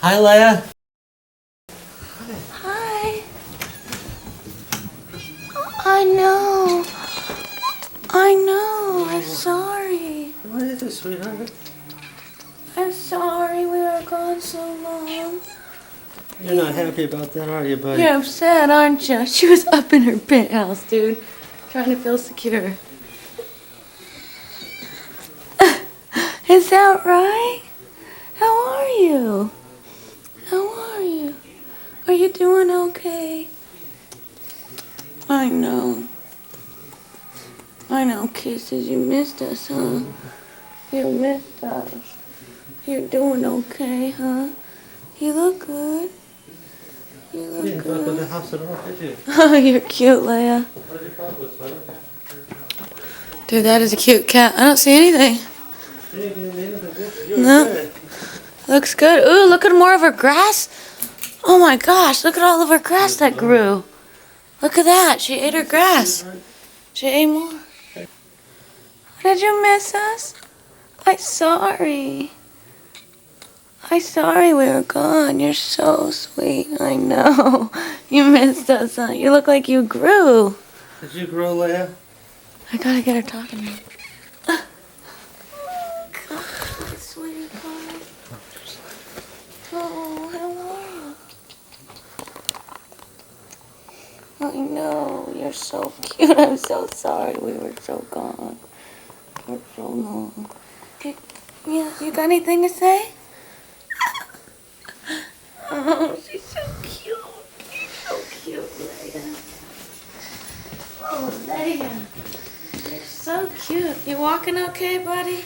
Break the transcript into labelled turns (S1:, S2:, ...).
S1: Hi, Leia.
S2: Hi. I know. I'm sorry.
S1: What is it, sweetheart?
S2: I'm sorry we were gone so long.
S1: You're not happy about that, are you, buddy?
S2: You're upset, aren't you? She was up in her penthouse, dude. Trying to feel secure. Is that right? How are you? How are you? Are you doing okay? I know. Kisses. You missed us, huh? You missed us. You're doing okay, huh? You look good. You
S1: You
S2: look
S1: didn't go to the
S2: good.
S1: house at all, did you?
S2: Oh, you're cute, Leia.
S1: What did you find with Leia?
S2: Dude, that is a cute cat. I don't see anything.
S1: You didn't get anything, did you? You
S2: No.
S1: were good.
S2: Looks good. Ooh, look at more of her grass. Oh my gosh, look at all of her grass that grew. Look at that. She ate her grass. She ate more. Did you miss us? I'm sorry. I'm sorry we were gone. You're so sweet. I know. You missed us, huh? You look like you grew.
S1: Did you grow, Leia?
S2: I gotta get her talking to me. Oh, God, sweetie pie. Oh, how are you? I know. You're so cute. I'm so sorry we were so gone for so long. You got anything to say? Oh, she's so cute. She's so cute, Leia. Oh, Leia. You're so cute. You walking okay, buddy?